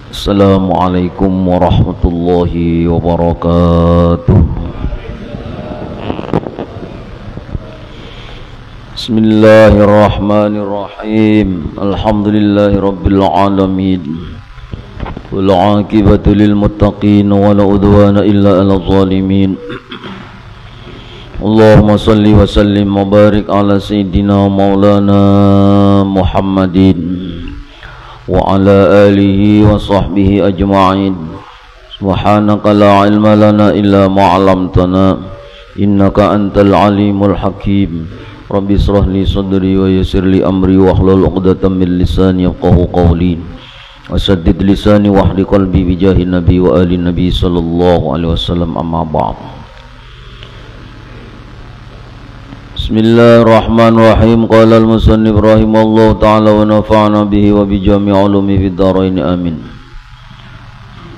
Assalamualaikum warahmatullahi wabarakatuh. Bismillahirrahmanirrahim. Alhamdulillahi rabbil alamin. Wal 'aqibatu lil muttaqin wa la udwana illa 'alal zalimin. Allahumma salli wa sallim wa barik ala sayyidina maulana Muhammadin wa ala alihi wa sahbihi ajma'in. Subhanaka la ilma lana illa ma 'allamtana innaka antal alimul hakim. Rabbi israh li sadri wa yassir li amri wahlul 'uqdatam min lisani yafqahu qawli wa saddid lisani wahdi qalbi bi jahi nabi wa ali nabi sallallahu alaihi wasallam. Amma ba'd. Bismillahirrahmanirrahim. Qala al-musannif rahimallahu ta'ala wa nafa'ana bihi wa bi jami' ulumi fid dharain amin.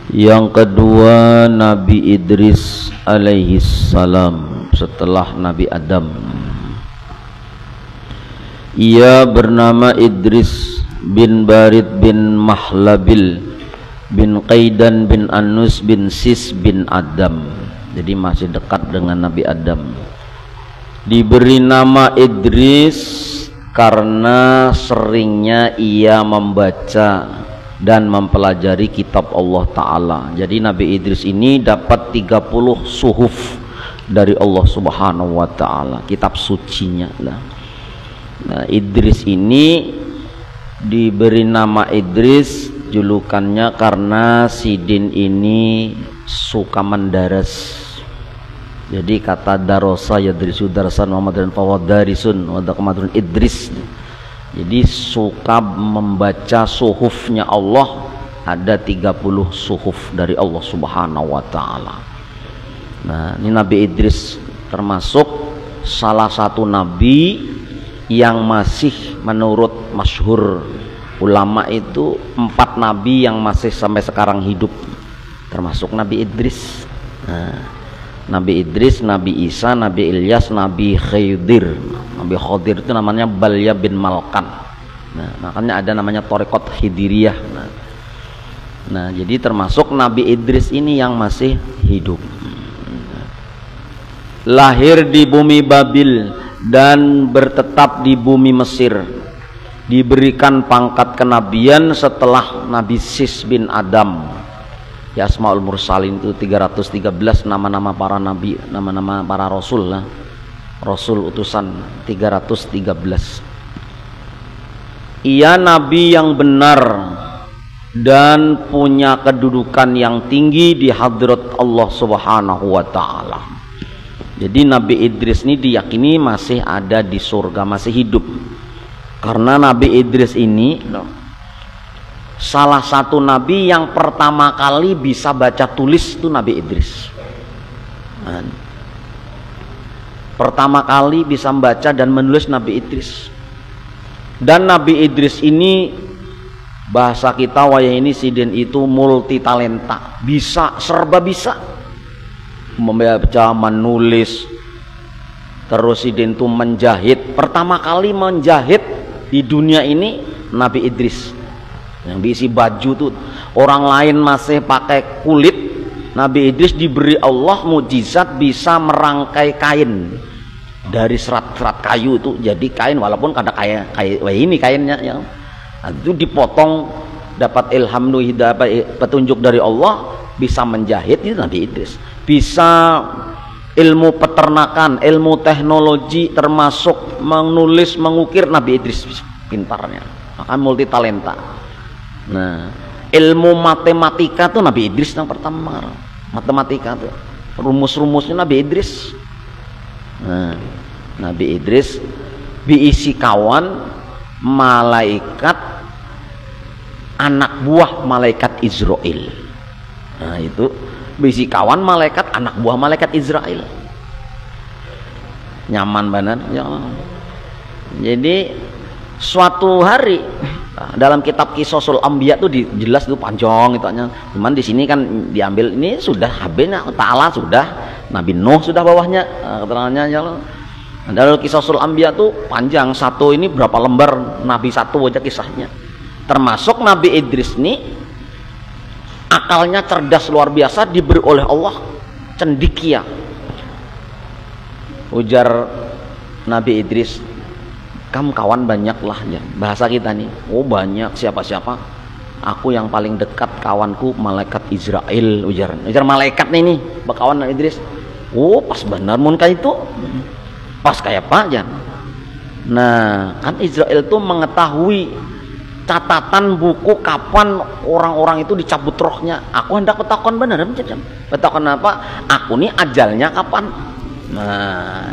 Yang kedua, Nabi Idris alaihi salam setelah Nabi Adam. Ia bernama Idris bin Barid bin Mahlabil bin Qaidan bin Anus bin Sis bin Adam. Jadi masih dekat dengan Nabi Adam. Diberi nama Idris karena seringnya ia membaca dan mempelajari kitab Allah Ta'ala. Jadi Nabi Idris ini dapat 30 suhuf dari Allah Subhanahu wa Ta'ala, kitab sucinya lah. Nah, Idris ini diberi nama Idris julukannya karena Sidin ini suka mendaras. Jadi kata darosa yadrisu darsan Muhammad dan fawad darisun wadakamadrun Idris. Jadi suka membaca suhufnya Allah, ada 30 suhuf dari Allah Subhanahu wa Ta'ala. Nah, ini Nabi Idris termasuk salah satu nabi yang masih menurut masyhur ulama itu 4 nabi yang masih sampai sekarang hidup, termasuk Nabi Idris. Nah, Nabi Idris, Nabi Isa, Nabi Ilyas, Nabi Khidir. Nabi Khidir itu namanya Balya bin Malkan. Nah, makanya ada namanya Thariqat Khidiriyah. Nah, jadi termasuk Nabi Idris ini yang masih hidup. Lahir di bumi Babil dan bertetap di bumi Mesir. Diberikan pangkat kenabian setelah Nabi Sis bin Adam. Ya, Asmaul Mursalin itu 313 nama-nama para nabi, nama-nama para rasul lah. Rasul utusan 313. Ia nabi yang benar dan punya kedudukan yang tinggi di hadrat Allah Subhanahu wa Ta'ala. Jadi Nabi Idris ini diyakini masih ada di surga, masih hidup. Karena Nabi Idris ini salah satu nabi yang pertama kali bisa baca tulis itu Nabi Idris. Pertama kali bisa membaca dan menulis Nabi Idris. Dan Nabi Idris ini bahasa kita wayah ini Sidin itu multi talenta, bisa, serba bisa. Membaca, menulis, terus Sidin itu menjahit. Pertama kali menjahit di dunia ini Nabi Idris. Yang diisi baju tuh orang lain masih pakai kulit, Nabi Idris diberi Allah mukjizat bisa merangkai kain dari serat-serat kayu itu jadi kain, walaupun kadang kayak ini kainnya ya. Itu dipotong, dapat ilham hidayah petunjuk dari Allah, bisa menjahit itu Nabi Idris. Bisa ilmu peternakan, ilmu teknologi, termasuk menulis, mengukir, Nabi Idris pintarnya, maka multi talenta. Nah, ilmu matematika tuh Nabi Idris yang pertama. Matematika tuh rumus-rumusnya Nabi Idris. Nah, Nabi Idris diisi kawan malaikat, anak buah malaikat Israel. Nah, itu diisi kawan malaikat, anak buah malaikat Israel. Nyaman banget ya. Jadi suatu hari dalam kitab Qisasul Anbiya itu jelas itu panjang itu. Cuman di sini kan diambil ini sudah habisnya Ta'ala, sudah Nabi Nuh sudah bawahnya keterangannya ya. Dalam Qisasul Anbiya itu panjang, satu ini berapa lembar, Nabi satu aja kisahnya. Termasuk Nabi Idris ini akalnya cerdas luar biasa, diberi oleh Allah cendikia. Ujar Nabi Idris, kamu kawan banyak lah ya, bahasa kita nih. Oh banyak, siapa-siapa? Aku yang paling dekat kawanku malaikat Israel. Ujar malaikat nih berkawan Nabi Idris. Oh pas benar mun kayak itu, pas kayak apa ya. Nah kan Israel tuh mengetahui catatan buku kapan orang-orang itu dicabut rohnya. Aku hendak petakon benar, petakon apa? Aku nih ajalnya kapan? Nah,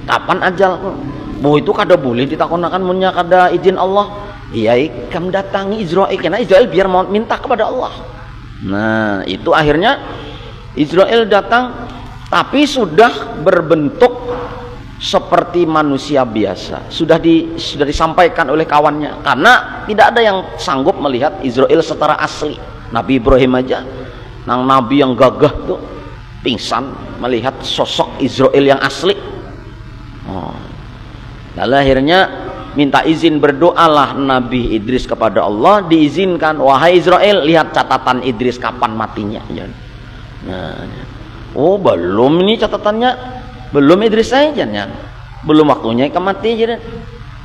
kapan ajalku? Bahwa itu kada boleh ditakonakan munnya kada izin Allah. Iya, kamu datangi Israel, karena Israel biar mau minta kepada Allah. Nah, itu akhirnya Israel datang, tapi sudah berbentuk seperti manusia biasa. Sudah disampaikan oleh kawannya, karena tidak ada yang sanggup melihat Israel secara asli. Nabi Ibrahim aja, nang nabi yang gagah tuh pingsan melihat sosok Israel yang asli. Lalu akhirnya minta izin, berdoalah Nabi Idris kepada Allah, diizinkan, wahai Israel, lihat catatan Idris kapan matinya. Nah, oh belum ini catatannya, belum Idris saja, belum waktunya mati aja.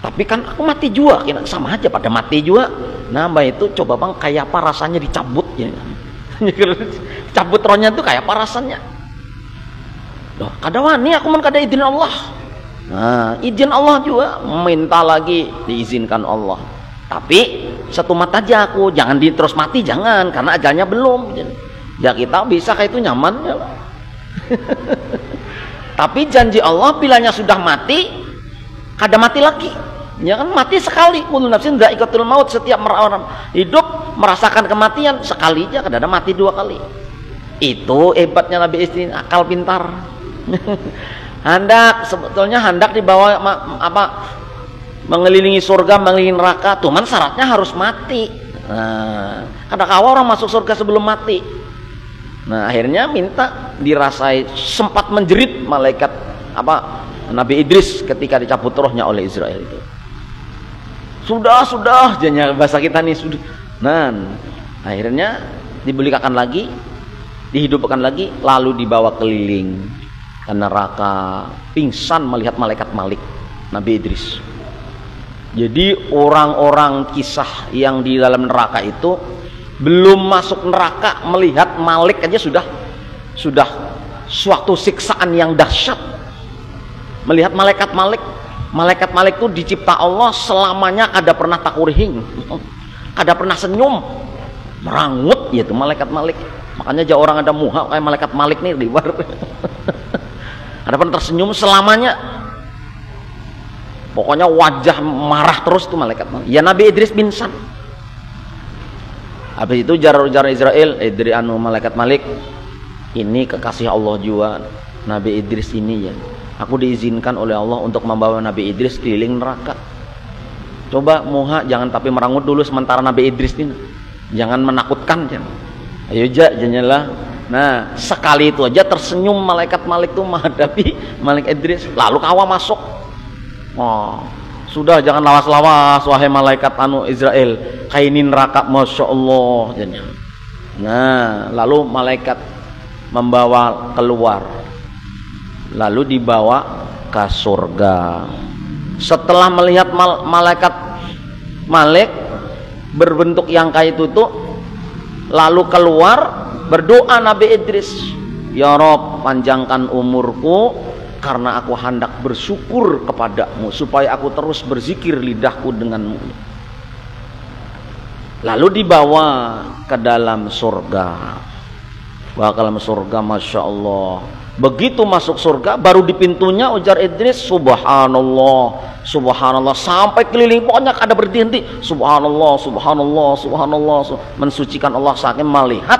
Tapi kan aku mati juga, sama aja pada mati juga. Nah mbak itu coba bang, kayak apa rasanya dicabut ya? Cabut rohnya tuh kayak apa rasanya? Loh, kada wani aku mun kada izin Allah. Nah, izin Allah juga, minta lagi diizinkan Allah. Tapi satu mata aja aku, jangan terus mati, jangan, karena ajalnya belum. Ya kita bisa kayak itu nyaman ya. Tapi janji Allah bilanya sudah mati, kada mati lagi. Ya kan mati sekali. Kullu nafsin dha'iqatul maut, setiap orang hidup merasakan kematian sekali aja, kada ada mati dua kali. Itu hebatnya Nabi Idris, akal pintar. Sebetulnya hendak dibawa mengelilingi surga, mengelilingi neraka, cuman syaratnya harus mati. Nah, kadang-kadang orang masuk surga sebelum mati. Nah akhirnya minta dirasai, sempat menjerit malaikat Nabi Idris ketika dicabut rohnya oleh Israel itu. Sudah jadinya bahasa kita nih sudah. Nah akhirnya dibelikan lagi, dihidupkan lagi, lalu dibawa keliling ke neraka, pingsan melihat malaikat Malik Nabi Idris. Jadi orang-orang kisah yang di dalam neraka itu belum masuk neraka melihat Malik aja sudah suatu siksaan yang dahsyat. Melihat malaikat Malik itu dicipta Allah selamanya kada pernah takurihing, kada pernah senyum, merangut yaitu malaikat Malik. Makanya aja orang ada muha kayak malaikat Malik nih di luar. Ada pernah tersenyum selamanya. Pokoknya wajah marah terus tuh malaikat Malik. Ya Nabi Idris binsan. Habis itu jar Israel, dari malaikat Malik, ini kekasih Allah juga, Nabi Idris ini ya. Aku diizinkan oleh Allah untuk membawa Nabi Idris keliling neraka. Coba muha jangan tapi merangut dulu sementara Nabi Idris ini. Jangan menakutkan jangan. Ayo janganlah. Nah, sekali itu aja tersenyum malaikat Malik tuh menghadapi malaikat Idris, lalu kawa masuk. Oh, sudah jangan lawas-lawas wahai malaikat Israel, kainin neraka, masya Allah. Nah lalu malaikat membawa keluar, lalu dibawa ke surga. Setelah melihat malaikat Malik berbentuk yang kayak itu tuh, lalu keluar, berdoa Nabi Idris, ya Rob panjangkan umurku, karena aku hendak bersyukur kepadamu supaya aku terus berzikir lidahku denganmu. Lalu dibawa ke dalam surga. Bawa ke dalam surga, masya Allah. Begitu masuk surga, baru di pintunya ujar Idris, subhanallah, subhanallah, sampai keliling, pokoknya ada berhenti. Subhanallah, subhanallah, subhanallah, mensucikan Allah saking melihat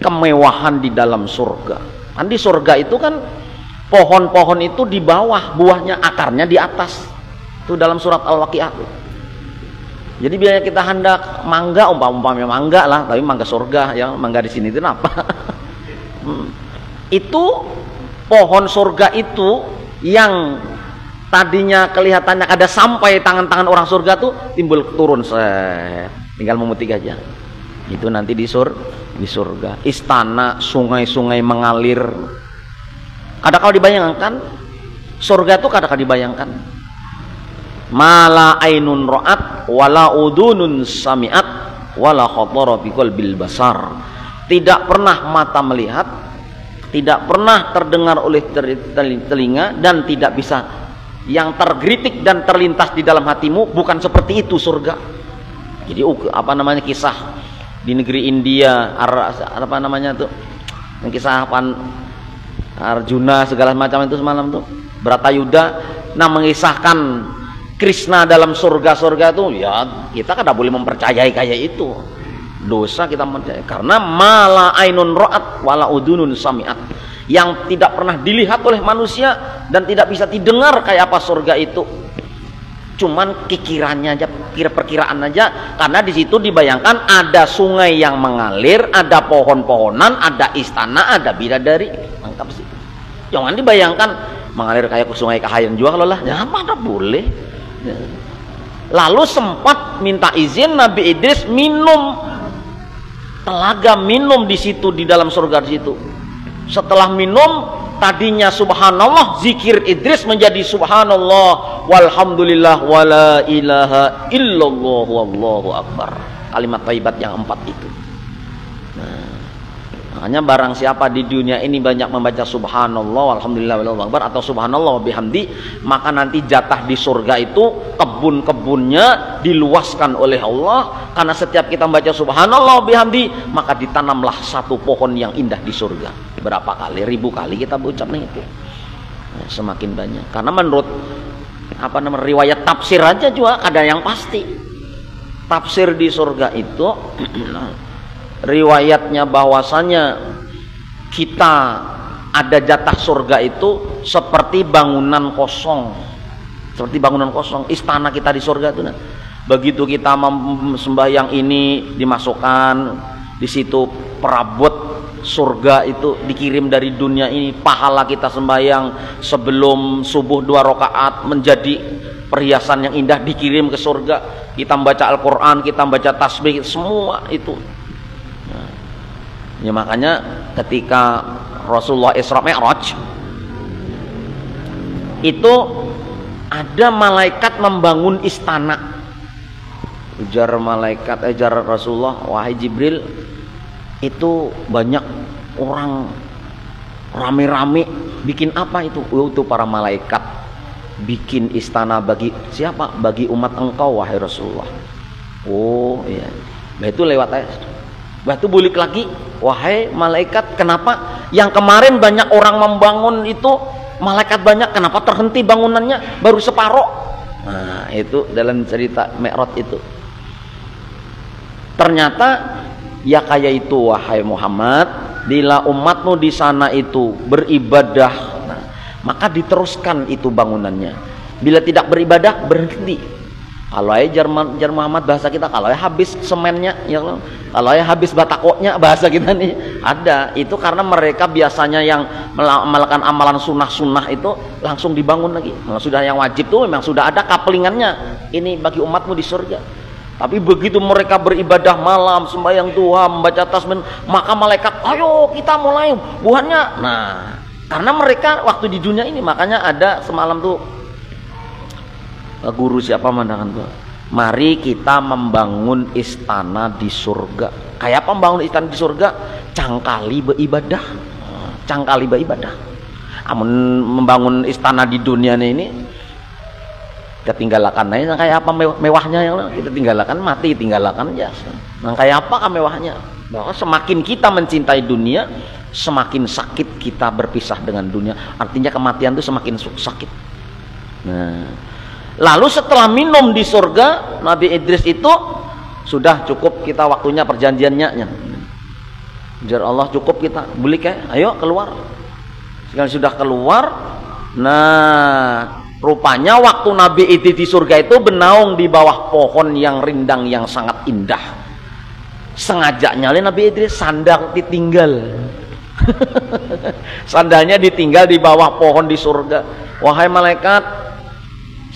kemewahan di dalam surga. Kan di surga itu kan pohon-pohon itu di bawah, buahnya, akarnya di atas. Itu dalam surat Al-Waqiah. Jadi biasanya kita hendak mangga, umpamanya mangga lah, tapi mangga surga, ya mangga di sini itu apa? Itu pohon surga itu yang tadinya kelihatannya ada sampai tangan-tangan orang surga tuh timbul turun, tinggal memetik aja. Itu nanti di di surga. Istana, sungai-sungai mengalir. Kadang-kadang dibayangkan surga itu kadang-kadang dibayangkan. Mala ainun ra'at wala udunun sami'at wala khatara bi qalbil basar. Tidak pernah mata melihat, tidak pernah terdengar oleh telinga, dan tidak bisa yang tergeritik dan terlintas di dalam hatimu bukan seperti itu surga. Jadi apa namanya kisah di negeri India, apa namanya tuh, yang kisah Arjuna segala macam itu semalam tuh, Bratayuda, nah mengisahkan Krishna dalam surga-surga tuh, ya kita kan tidak boleh mempercayai kayak itu, dosa kita mempercayai, karena mala ainun ra'at wala udunun sami'at, yang tidak pernah dilihat oleh manusia dan tidak bisa didengar kayak apa surga itu. Cuman pikirannya aja, perkiraan aja, karena di situ dibayangkan ada sungai yang mengalir, ada pohon-pohonan, ada istana, ada bidadari, lengkap sih. Jangan dibayangkan mengalir kayak sungai Kahayan juga kalau lah, ya mana boleh. Lalu sempat minta izin Nabi Idris minum telaga, minum di situ di dalam surga di situ. Setelah minum, tadinya subhanallah, zikir Idris menjadi subhanallah walhamdulillah wala ilaha illallah wallahu akbar. Kalimat thayyibat yang 4 itu. Nah, makanya barang siapa di dunia ini banyak membaca subhanallah walhamdulillah wallahu akbar atau subhanallah wa bihamdi, maka nanti jatah di surga itu kebun-kebunnya diluaskan oleh Allah, karena setiap kita membaca subhanallah wa bihamdi maka ditanamlah satu pohon yang indah di surga. Berapa kali, 1000 kali kita ucap nih itu, nah, semakin banyak. Karena menurut apa namanya riwayat tafsir aja juga ada yang pasti tafsir di surga itu riwayatnya bahwasanya kita ada jatah surga itu seperti bangunan kosong, seperti bangunan kosong, istana kita di surga itu. Nah, begitu kita sembahyang ini dimasukkan di situ perabot surga itu dikirim dari dunia ini, pahala kita sembahyang sebelum subuh 2 rakaat menjadi perhiasan yang indah dikirim ke surga. Kita membaca Al-Quran, kita membaca tasbih, semua itu. Nah, ya makanya ketika Rasulullah Isra Mi'raj itu ada malaikat membangun istana. Ujar malaikat, ujar Rasulullah, wahai Jibril, itu banyak orang rame-rame bikin apa itu? Oh, itu para malaikat bikin istana bagi siapa? Bagi umat engkau wahai Rasulullah. Oh iya. Bah itu lewat aja. Bah itu bulik lagi, wahai malaikat, kenapa yang kemarin banyak orang membangun itu malaikat banyak, kenapa terhenti bangunannya baru separuh? Nah itu dalam cerita Mi'raj itu. Ternyata ya kayak itu wahai Muhammad, bila umatmu di sana itu beribadah, nah, maka diteruskan itu bangunannya. Bila tidak beribadah, berhenti. Kalau ya Jar Muhammad bahasa kita, kalau ya habis semennya, ya kalau ya habis batakoknya bahasa kita nih, ada. Itu karena mereka biasanya yang melakukan amalan sunnah-sunnah itu langsung dibangun lagi. Nah, sudah yang wajib tuh memang sudah ada kaplingannya. Ini bagi umatmu di surga. Tapi begitu mereka beribadah malam, sembahyang duha, membaca tasbih, maka malaikat, ayo kita mulai buahnya. Nah, karena mereka waktu di dunia ini, makanya ada semalam tuh guru siapa mandangan tuh, mari kita membangun istana di surga. Kayak apa membangun istana di surga? Cangkali beribadah, cangkali beribadah. Amun membangun istana di dunia ini kita tinggalkan aja, kayak apa mewahnya yang kita tinggalkan, mati tinggalkan aja. Nah, kayak apa mewahnya? Bahwa semakin kita mencintai dunia, semakin sakit kita berpisah dengan dunia. Artinya kematian itu semakin sakit. Nah, lalu setelah minum di surga, Nabi Idris itu sudah cukup kita waktunya perjanjiannya. Jar Allah cukup kita, beli kayak, ayo keluar. Sekarang sudah keluar, nah rupanya waktu Nabi Idris di surga itu bernaung di bawah pohon yang rindang yang sangat indah. Sengaja nyalin Nabi Idris, sandal ditinggal. Sandalnya ditinggal di bawah pohon di surga. Wahai malaikat,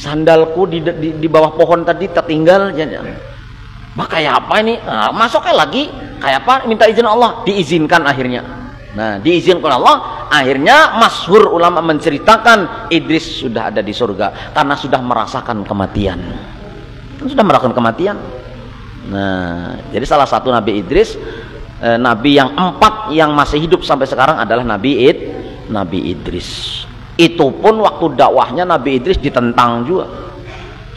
sandalku di bawah pohon tadi tertinggal. Makanya apa ini? Nah, masuknya lagi Kayak apa? Minta izin Allah, diizinkan akhirnya. Nah, diizinkan Allah, akhirnya masyhur ulama menceritakan Idris sudah ada di surga karena sudah merasakan kematian. Sudah merasakan kematian. Nah, jadi salah satu Nabi Idris, Nabi yang 4 yang masih hidup sampai sekarang adalah Nabi Idris. Itu pun waktu dakwahnya Nabi Idris ditentang juga.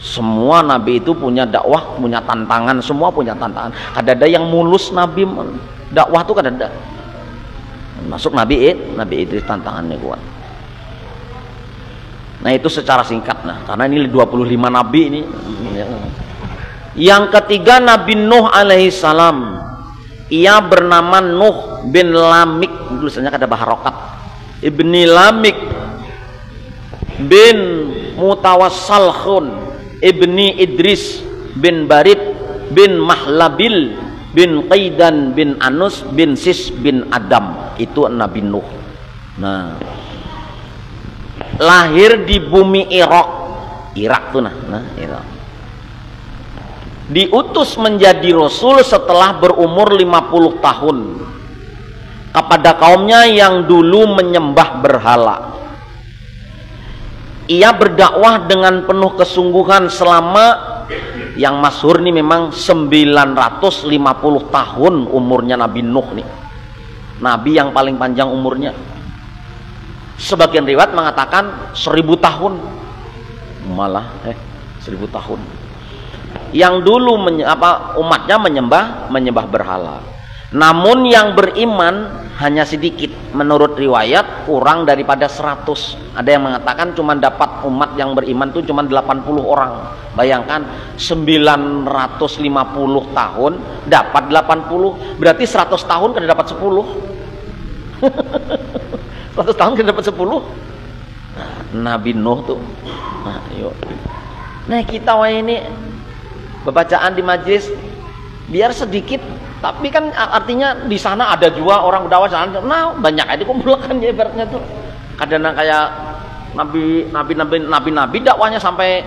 Semua Nabi itu punya dakwah, punya tantangan, semua punya tantangan. Kadada yang mulus Nabi dakwah tuh kadada. Masuk Nabi Idris tantangannya kuat. Nah itu secara singkat, nah karena ini 25 Nabi ini. Yang ketiga Nabi Nuh alaihissalam. Ia bernama Nuh bin Lamik, tulisannya kada baharokat. Ibni Lamik bin Mutawassalkhun Ibni Idris bin Barid bin Mahlabil bin Qaidan bin Anus bin Sis bin Adam. Itu Nabi Nuh. Nah, lahir di bumi Irak tuh nah Irak. Diutus menjadi rasul setelah berumur 50 tahun kepada kaumnya yang dulu menyembah berhala. Ia berdakwah dengan penuh kesungguhan selama yang masyhur nih memang 950 tahun umurnya Nabi Nuh nih. Nabi yang paling panjang umurnya. Sebagian riwayat mengatakan 1000 tahun. Malah 1000 tahun. Yang dulu umatnya menyembah berhala. Namun yang beriman hanya sedikit, menurut riwayat kurang daripada 100. Ada yang mengatakan cuma dapat umat yang beriman itu cuma 80 orang. Bayangkan 950 tahun dapat 80, berarti 100 tahun kan dapat 10. 100 tahun kan dapat 10. Nah, Nabi Nuh tuh. Nah, yuk. Nah, kita ini bacaan di majlis biar sedikit, tapi kan artinya di sana ada juga orang dakwah sana. Nah, banyak aja kumpulkan ya ibaratnya tuh. Kadang kayak nabi dakwahnya sampai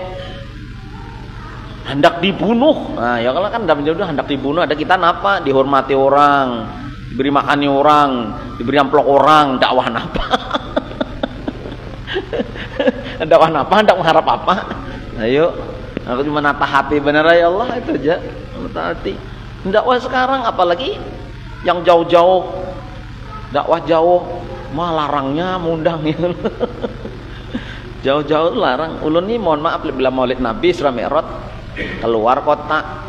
hendak dibunuh. Nah, ya kalau kan hendak dibunuh, ada kita napa dihormati orang, diberi makani orang, diberi amplok orang, dakwah napa? Dakwah napa? Hendak mengharap apa? Ayo, aku cuma nata hati bener ya Allah, itu aja. Nata hati. Dakwah sekarang apalagi yang jauh-jauh, dakwah jauh, mah larangnya mundang gitu. Jauh-jauh larang. Ulun nih mohon maaf bila Maulid Nabi Isra Mi'raj keluar kota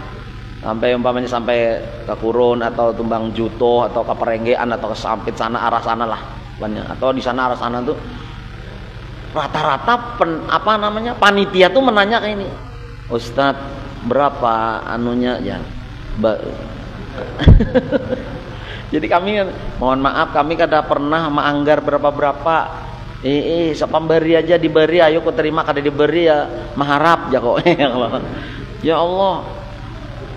sampai umpamanya sampai ke Kurun atau Tumbang Juto atau ke Perenggean atau ke Sampit sana arah sana lah banyak, atau di sana arah sana tuh rata-rata panitia tuh menanya kayak ini, Ustadz berapa anunya ya. Jadi kami mohon maaf kami kada pernah menganggar berapa sepambari aja diberi, ayo ku terima, kada diberi ya mengharap ya kok. Ya Allah.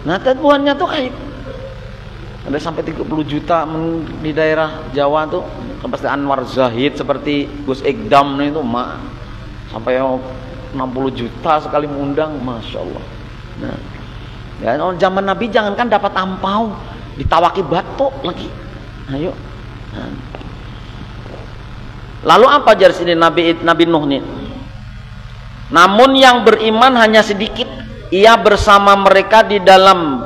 Nah tujuannya tuh kayak ada sampai 30 juta di daerah Jawa tuh, seperti Anwar Zahid, seperti Gus Ikdam itu mak sampai 60 juta sekali mengundang, masya Allah. Nah, ya zaman Nabi jangankan dapat ampau, ditawaki batuk lagi. Ayo. Nah. Lalu apa jar sini Nabi Nuh nih? Namun yang beriman hanya sedikit. Ia bersama mereka di dalam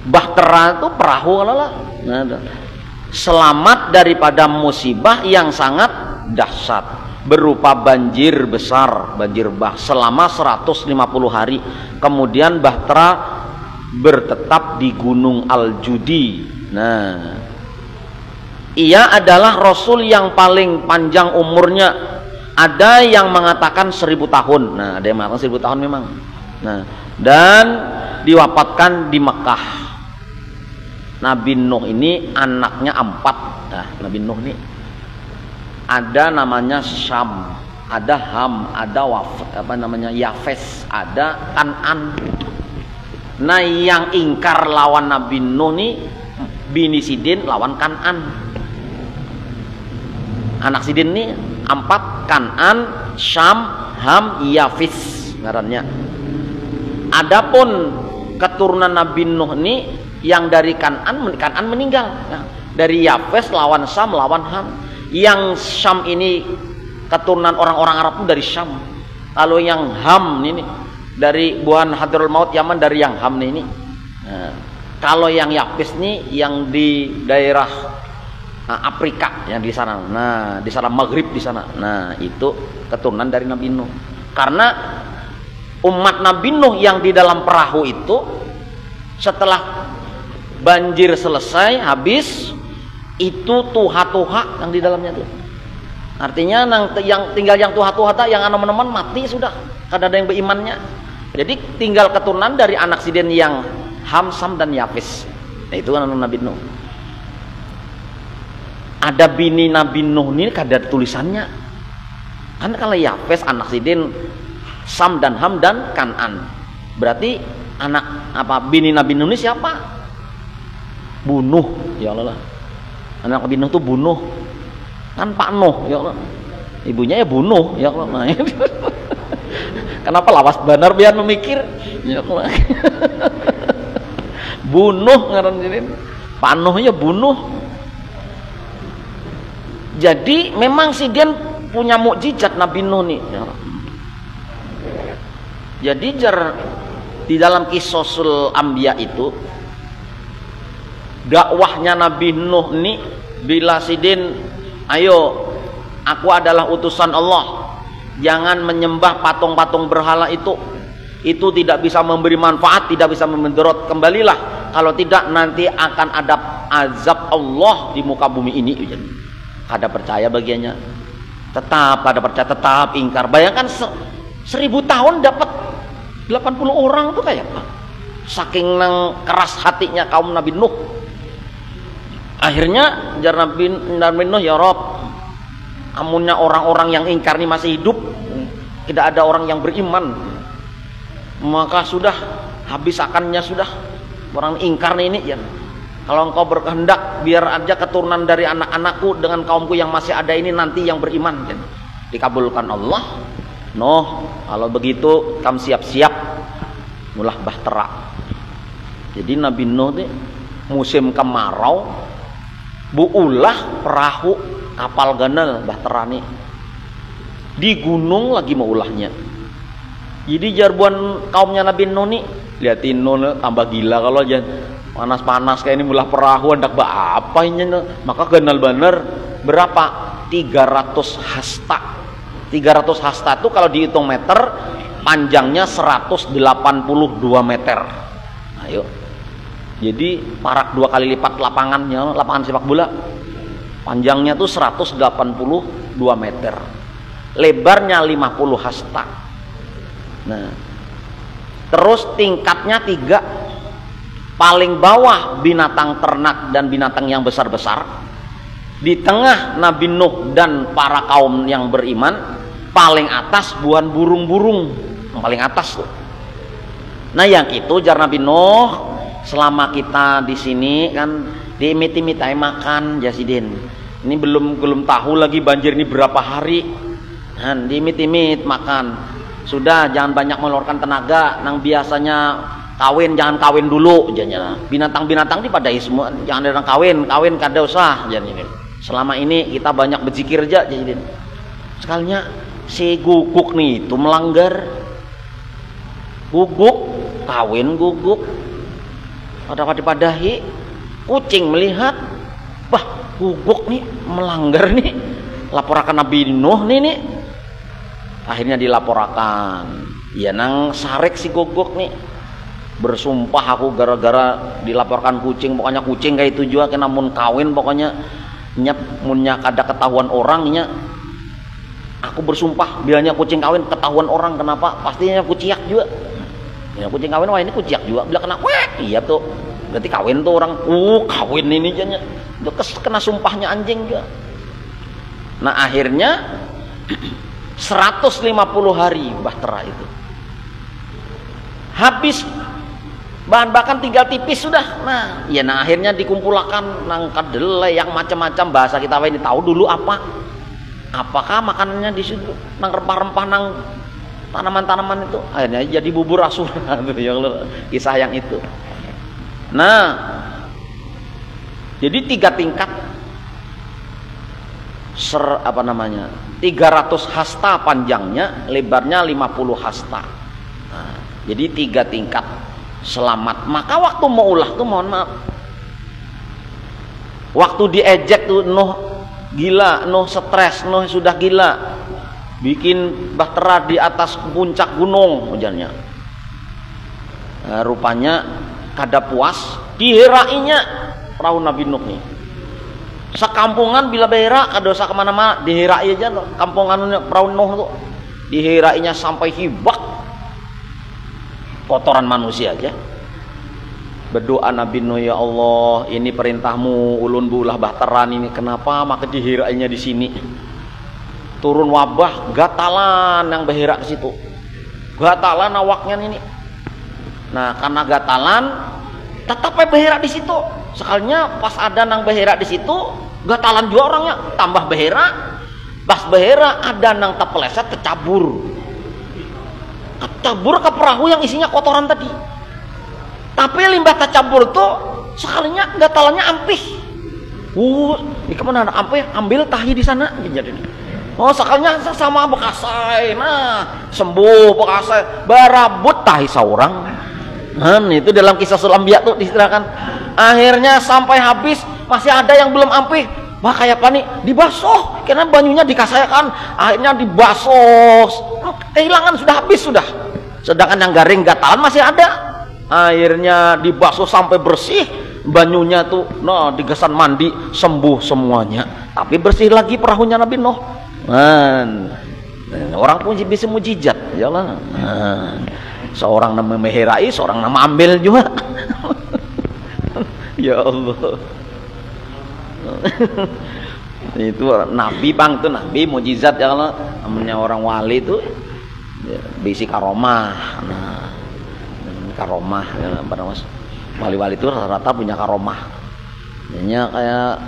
bahtera itu perahu lah. Nah, selamat daripada musibah yang sangat dahsyat berupa banjir besar, banjir bah selama 150 hari. Kemudian bahtera bertetap di Gunung Al-Judi. Nah, ia adalah Rasul yang paling panjang umurnya. Ada yang mengatakan 1000 tahun. Nah, ada yang mengatakan 1000 tahun memang. Nah, dan diwafatkan di Mekah. Nabi Nuh ini anaknya 4. Nah, Nabi Nuh ini ada namanya Syam, ada Ham, ada Yafes, ada Kan'an. Nah, yang ingkar lawan Nabi Nuh ini bini Sidin lawan Kan'an. Anak Sidin ini 4, Kan'an, Syam, Ham, Yafis ngarannya. Adapun keturunan Nabi Nuh ini yang dari Kan'an meninggal. Nah, dari Yafes lawan Sam lawan Ham. Yang Syam ini keturunan orang-orang Arab itu dari Syam. Kalau yang Ham ini dari buhan Hadraul Maut Yaman, dari yang Ham ini. Nah, kalau yang Yafes ini yang di daerah Afrika yang di sana. Nah, di sana Maghrib di sana. Nah, itu keturunan dari Nabi Nuh. Karena umat Nabi Nuh yang di dalam perahu itu setelah banjir selesai habis, itu tuha-tuha yang di dalamnya tuh. Artinya yang tinggal yang tuha-tuha yang anom-anoman mati sudah. Kada ada yang berimannya. Jadi tinggal keturunan dari anak siden yang Ham, Sam dan Yafes. Nah, itu kan Nabi Nuh. Ada bini Nabi Nuh ini kada ada tulisannya. Kan kalau Yafes anak siden, Sam dan Ham dan Kan'an. Berarti anak bini Nabi Nuh ini siapa? Bunuh, ya Allah. Anak Nabi Nuh itu bunuh. Kan Pak Nuh, ya Allah. Ibunya ya bunuh, ya Allah. Nah, kenapa lawas benar biar memikir? Ya Allah. Bunuh ngaran ini. Pak Nuhnya bunuh. Jadi memang si dia punya mukjizat Nabi Nuh nih. Ya. Jadi di dalam Qisasul Anbiya itu dakwahnya Nabi Nuh nih, bila sidin, ayo aku adalah utusan Allah, jangan menyembah patung-patung berhala itu tidak bisa memberi manfaat, tidak bisa memudarat, kembalilah, kalau tidak nanti akan ada azab Allah di muka bumi ini. Kada percaya bagiannya, tetap kada percaya, tetap ingkar. Bayangkan 1000 tahun dapat 80 orang tuh kayak apa? Saking keras hatinya kaum Nabi Nuh. Akhirnya jar Nabi Nuh, ya Rob, amunnya orang-orang yang ingkar ini masih hidup, tidak ada orang yang beriman, maka sudah habis akannya sudah orang ingkar ini ya. Kalau engkau berkehendak biar aja keturunan dari anak-anakku dengan kaumku yang masih ada ini nanti yang beriman. Ya. Dikabulkan Allah. Noh, kalau begitu kamu siap-siap mulah bahtera. Jadi Nabi Nuh ini musim kemarau buulah perahu kapal ganal bahtera nih di gunung lagi mau ulahnya. Jadi jarbuan kaumnya Nabi Nuh nih, liatin Nuh tambah gila kalau aja panas-panas kayak ini mulah perahu hendak apa ini, maka ganal bener berapa? 300 hasta. 300 hasta itu kalau dihitung meter panjangnya 182 meter. Ayo. Jadi parak 2 kali lipat lapangannya, lapangan sepak bola. Panjangnya tuh 182 meter. Lebarnya 50 hasta. Nah. Terus tingkatnya 3. Paling bawah binatang ternak dan binatang yang besar-besar. Di tengah Nabi Nuh dan para kaum yang beriman. Paling atas buan burung-burung. Yang paling atas tuh. Nah yang itu jar Nabi Nuh, selama kita di sini kan diimit-imit aja makan jasidin. Ini belum tahu lagi banjir ini berapa hari. Dan diimit-imit makan. Sudah jangan banyak mengeluarkan tenaga. Nang biasanya kawin jangan kawin dulu jadinya. Binatang-binatang di pada semua jangan ada kawin kada usah jadinya. Selama ini kita banyak berzikir aja jadinya. Sekalinya si guguk nih itu melanggar. Guguk kawin guguk pada padahi kucing melihat, wah guguk nih melanggar nih, laporkan Nabi Nuh nih. Akhirnya dilaporkan ya nang sarek si guguk nih, bersumpah aku gara-gara dilaporkan kucing, pokoknya kucing kayak itu juga kena mun kawin pokoknya nyap munnya kada ketahuan orangnya, aku bersumpah bilanya kucing kawin ketahuan orang, kenapa pastinya kuciak juga ya, kucing kawin wah ini kuciak juga bila kena wek iya tuh berarti kawin tuh orang kawin ini jadinya kena sumpahnya anjing juga. Nah akhirnya 150 hari bahtera itu habis, bahan bakan tinggal tipis sudah. Nah ya nah akhirnya dikumpulkan nang kedelai yang macam-macam, bahasa kita ini tahu dulu apakah makanannya di situ nang rempah-rempah nang tanaman-tanaman itu akhirnya jadi bubur Asyura. Kisah yang itu. Nah, jadi 3 tingkat 300 hasta panjangnya, lebarnya 50 hasta. Nah, jadi 3 tingkat selamat. Maka waktu mau ulah tuh mohon maaf, waktu diejek tuh Nuh gila, Nuh stres, Nuh sudah gila, bikin bahtera di atas puncak gunung hujannya. Nah, rupanya kada puas dihirainya perahu Nabi Nuh nih. Sekampungan bila berak kada usah kemana-mana, dihirai aja kampungannya perahu Nuh tuh, dihirainya sampai hibak kotoran manusia aja. Berdoa Nabi Nuh, ya Allah, ini perintahmu, ulun bulah bahteran ini, kenapa maka dihirainya di sini? Turun wabah, gatalan yang behirak ke situ, gatalan awaknya ini. Nah, karena gatalan tetap behirak di situ. Sekalinya pas ada nang behirak di situ, gatalan juga orangnya, tambah behirak. Pas behirak ada nang terpeleset, kecabur ke perahu yang isinya kotoran tadi. Tapi limbah tercampur tuh sekalinya gatalannya ampih. Ini kemana anak ampih? Ambil tahi di sana. Oh, sekalinya sama bekasai. Nah, sembuh bekasai. Barabut tahi seorang. Nah, itu dalam kisah Sulambiya tuh diistilahkan. Akhirnya sampai habis masih ada yang belum ampih. Wah, kayak apa nih? Dibasuh. Karena banyunya dikasayakan. Akhirnya dibasuh. Kehilangan sudah habis sudah. Sedangkan yang garing gatalan masih ada. Akhirnya dibasuh sampai bersih. Banyunya tuh, nah digesan mandi, sembuh semuanya. Tapi bersih lagi perahunya Nabi Nuh. Orang pun bisa mujizat, ya Allah. Seorang nama meherai, seorang nama ambil juga. Ya Allah. Itu Nabi bang, tuh Nabi mujizat, ya Allah. Namanya orang wali itu bisi karomah. Nah, karomah, ya, mas. Wali-wali itu rata-rata punya karomah. Jadinya kayak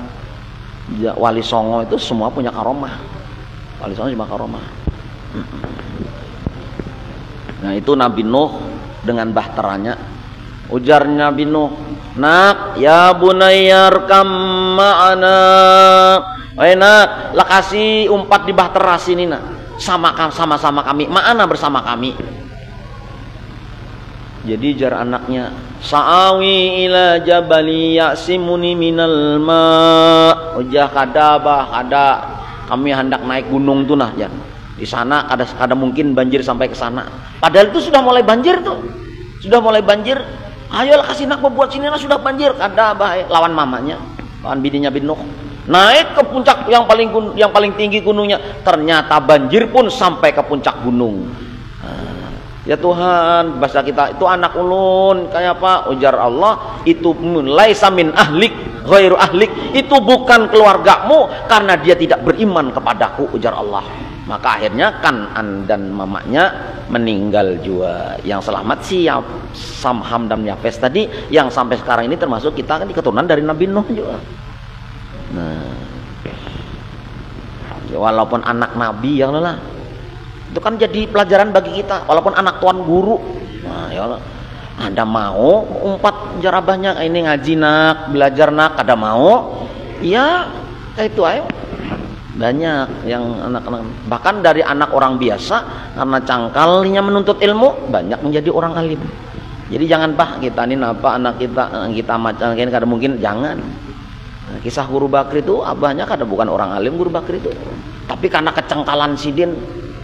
Wali Songo itu semua punya karomah. Wali Songo cuma karomah. Nah, itu Nabi Nuh dengan bahteranya. Ujar Nabi Nuh, "Nak, ya bunayyarkam ma'ana." Wahai nak, lah kasih umpat di bahtera sini nak. Sama-sama kami, ma'ana bersama kami. Jadi jar anaknya, "Sa'awi ila jabali ya'simuni minal ma." Ujah kada kami hendak naik gunung tuh nah, ya. Di sana ada mungkin banjir sampai ke sana. Padahal itu sudah mulai banjir tuh. Sudah mulai banjir. Ayolah kasih nak membuat sini lah, sudah banjir. Kada bahaya, lawan mamanya, lawan bidinya bin Nuh. Naik ke puncak yang paling tinggi gunungnya. Ternyata banjir pun sampai ke puncak gunung. Ya Tuhan, bahasa kita itu anak ulun kayak apa? Ujar Allah, itu laisa min ahlik ghairu ahlik, itu bukan keluargamu karena dia tidak beriman kepadaku, ujar Allah. Maka akhirnya Kan'an dan mamanya meninggal juga. Yang selamat sih ya Sam, Ham dan Yafes tadi, yang sampai sekarang ini termasuk kita kan keturunan dari Nabi Nuh juga. Nah, walaupun anak Nabi ya Allah, itu kan jadi pelajaran bagi kita, walaupun anak tuan guru. Nah, ya Allah, ada mau umpat jarabahnya ini ngaji nak, belajar nak, ada mau ya kayak itu ayo. Banyak yang anak-anak, bahkan dari anak orang biasa karena cangkalnya menuntut ilmu banyak menjadi orang alim. Jadi jangan kita ini apa anak kita macam ini kada mungkin, jangan. Nah, kisah Guru Bakri itu abahnya kada bukan orang alim Guru Bakri itu, tapi karena kecengkalan sidin,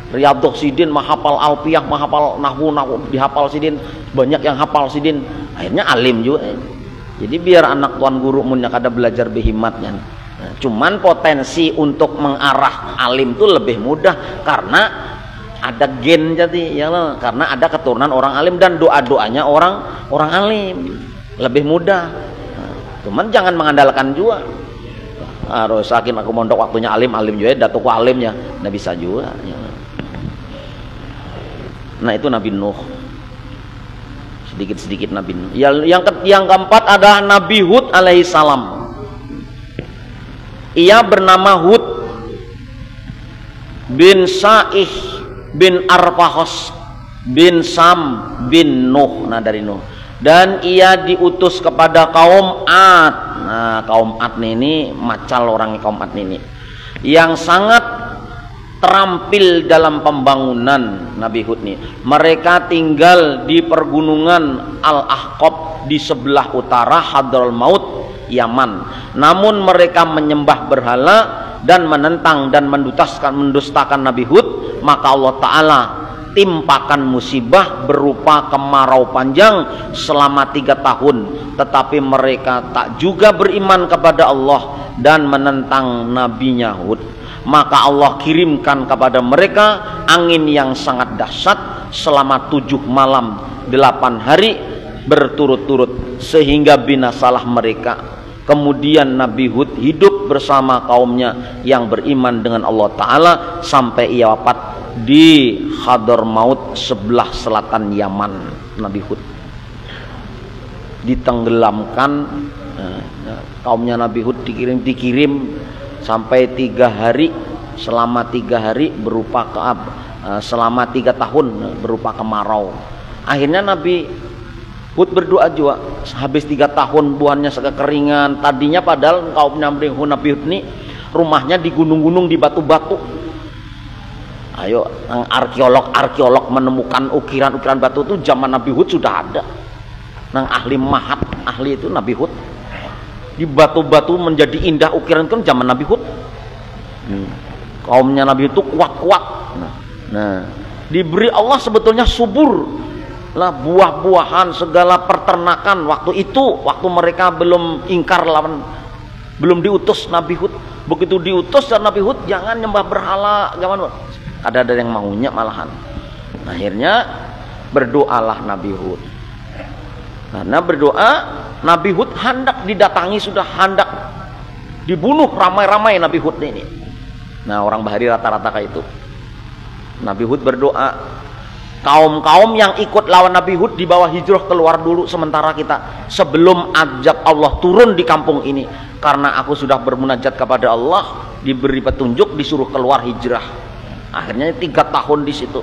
Riyadhah sidin, mahapal alfiyah, mahapal nahwu dihafal sidin, banyak yang hafal sidin, akhirnya alim juga. Jadi biar anak tuan guru munnya kada belajar behimatnya. Nah, cuman potensi untuk mengarah alim itu lebih mudah karena ada gen, jadi ya Allah, karena ada keturunan orang alim dan doa-doanya orang alim lebih mudah. Nah, cuman jangan mengandalkan juga. Harus yakin aku mondok waktunya alim juga, datuk alimnya nggak bisa juga. Ya. Nah, itu Nabi Nuh. Sedikit-sedikit Nabi Nuh. Yang keempat adalah Nabi Hud alaihissalam. Ia bernama Hud bin Sa'ih bin Arfahos bin Sam bin Nuh. Nah dari Nuh. Dan ia diutus kepada kaum Ad. Nah kaum Ad ini macal orangnya kaum Ad ini, yang sangat terampil dalam pembangunan. Nabi Hud nih, mereka tinggal di pergunungan Al-Ahqab di sebelah utara Hadraul Maut, Yaman. Namun mereka menyembah berhala dan menentang dan mendustakan Nabi Hud, maka Allah Ta'ala timpakan musibah berupa kemarau panjang selama 3 tahun. Tetapi mereka tak juga beriman kepada Allah dan menentang Nabinya Hud. Maka Allah kirimkan kepada mereka angin yang sangat dahsyat selama 7 malam 8 hari berturut-turut, sehingga binasalah mereka. Kemudian Nabi Hud hidup bersama kaumnya yang beriman dengan Allah Ta'ala sampai ia wafat di Hadramaut sebelah selatan Yaman. Nabi Hud ditenggelamkan, kaumnya Nabi Hud dikirim sampai 3 hari, selama 3 hari berupa selama 3 tahun berupa kemarau. Akhirnya Nabi Hud berdoa juga, habis 3 tahun buahnya kekeringan. Tadinya padahal kaumnya Nabi Hud ini rumahnya di gunung-gunung, di batu-batu. Ayo, arkeolog menemukan ukiran-ukiran batu itu zaman Nabi Hud sudah ada. Nang ahli mahat, ahli itu Nabi Hud. Di batu-batu menjadi indah ukiran kan zaman Nabi Hud. Kaumnya Nabi Hud itu kuat-kuat. Nah, diberi Allah sebetulnya subur lah, buah-buahan, segala peternakan waktu itu, waktu mereka belum ingkar lawan, belum diutus Nabi Hud. Begitu diutus dan Nabi Hud, jangan nyembah berhala, jangan. Ada yang maunya malahan. Akhirnya berdoalah Nabi Hud. Karena berdoa, Nabi Hud hendak didatangi, sudah hendak dibunuh ramai-ramai Nabi Hud ini. Nah orang Bahari rata-rata kayak itu. Nabi Hud berdoa, kaum-kaum yang ikut lawan Nabi Hud di bawah hijrah keluar dulu sementara kita, sebelum azab Allah turun di kampung ini. Karena aku sudah bermunajat kepada Allah, diberi petunjuk, disuruh keluar hijrah. Akhirnya 3 tahun di situ.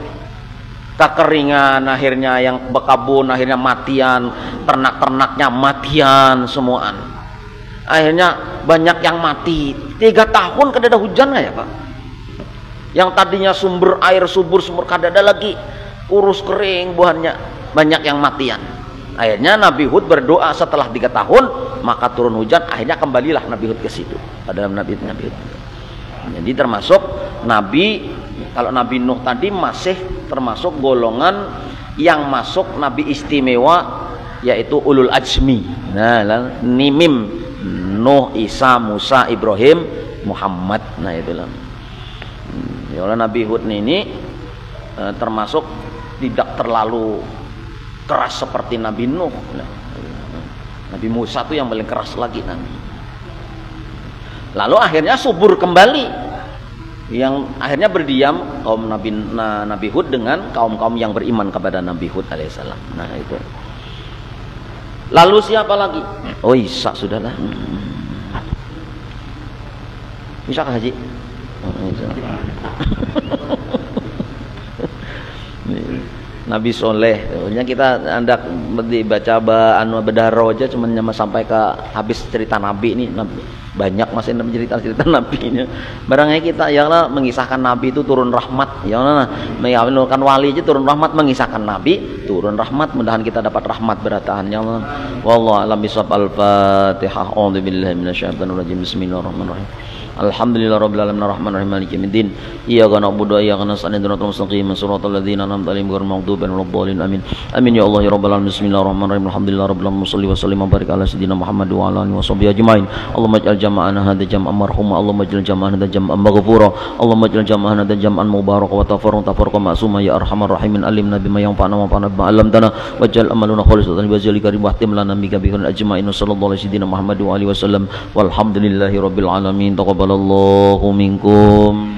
Kekeringan, akhirnya yang bekabun, akhirnya matian, ternak-ternaknya matian semuaan. Akhirnya banyak yang mati. 3 tahun kada ada hujan nggak ya Pak? Yang tadinya sumber air subur kada ada lagi, urus kering buahnya, banyak yang matian. Akhirnya Nabi Hud berdoa setelah 3 tahun maka turun hujan. Akhirnya kembalilah Nabi Hud ke situ, pada Nabi Hud. Jadi termasuk Nabi, kalau Nabi Nuh tadi masih termasuk golongan yang masuk Nabi istimewa, yaitu ulul ajmi. Nah, nimim, Nuh, Isa, Musa, Ibrahim, Muhammad. Nah itulah. Ya Allah, Nabi Hud ini termasuk tidak terlalu keras seperti Nabi Nuh. Nabi Musa itu yang paling keras lagi nanti. Lalu akhirnya subur kembali, yang akhirnya berdiam kaum Nabi Hud dengan kaum-kaum yang beriman kepada Nabi Hud alaihissalam. Nah itu. Lalu siapa lagi? Oh Isa, sudahlah. Isa kah Haji? Nabi Soleh, kita hendak dibaca bedaro aja, cuman sampai ke habis cerita Nabi ini. Banyak masih cerita Nabi ini. Barangnya kita ya Allah mengisahkan Nabi itu turun rahmat, ya Allah mengenalkan wali aja turun rahmat, mengisahkan Nabi turun rahmat. Mudahan kita dapat rahmat beratahan ya Allah. Wallahu a'lam bishawab. Al-Fatihah. A'udzubillahi minasyaitonir rajim. Bismillahirrahmanirrahim. Alhamdulillahirabbil alamin arrahmanirrahim maliki yaumiddin. Iyyaka na'budu wa iyyaka nasta'in ihdinas siratal mustaqim siratal ladzina an'amta 'alaihim ghairil maghdubi 'alaihim waladdallin amin. Amin ya Allah ya rabbal alamin. Bismillahirrahmanirrahim. Alhamdulillahirabbil alamin. Shalli wa sallim wa barik ala sayyidina Muhammad wa ala alihi washabihi ajmain. Allahumma ij'al jama'ana hadza jam'an marhuma. Allahumma ij'al jama'ana hadza jam'an maghfura. Allahumma ij'al jama'ana hadza jam'an mubaraka wa tafarruqa ma'suma ya arhamar rahimin. Alimna bima yanfa'una wa anfa'na bima 'allamtana waj'al amaluna khalisatan li wajhika karim wa ahtim lana bika bi ajmain. Sallallahu alaihi sayyidina Muhammad wa alihi wasallam. Walhamdulillahirabbil alamin. Taqabbalallahu minkum.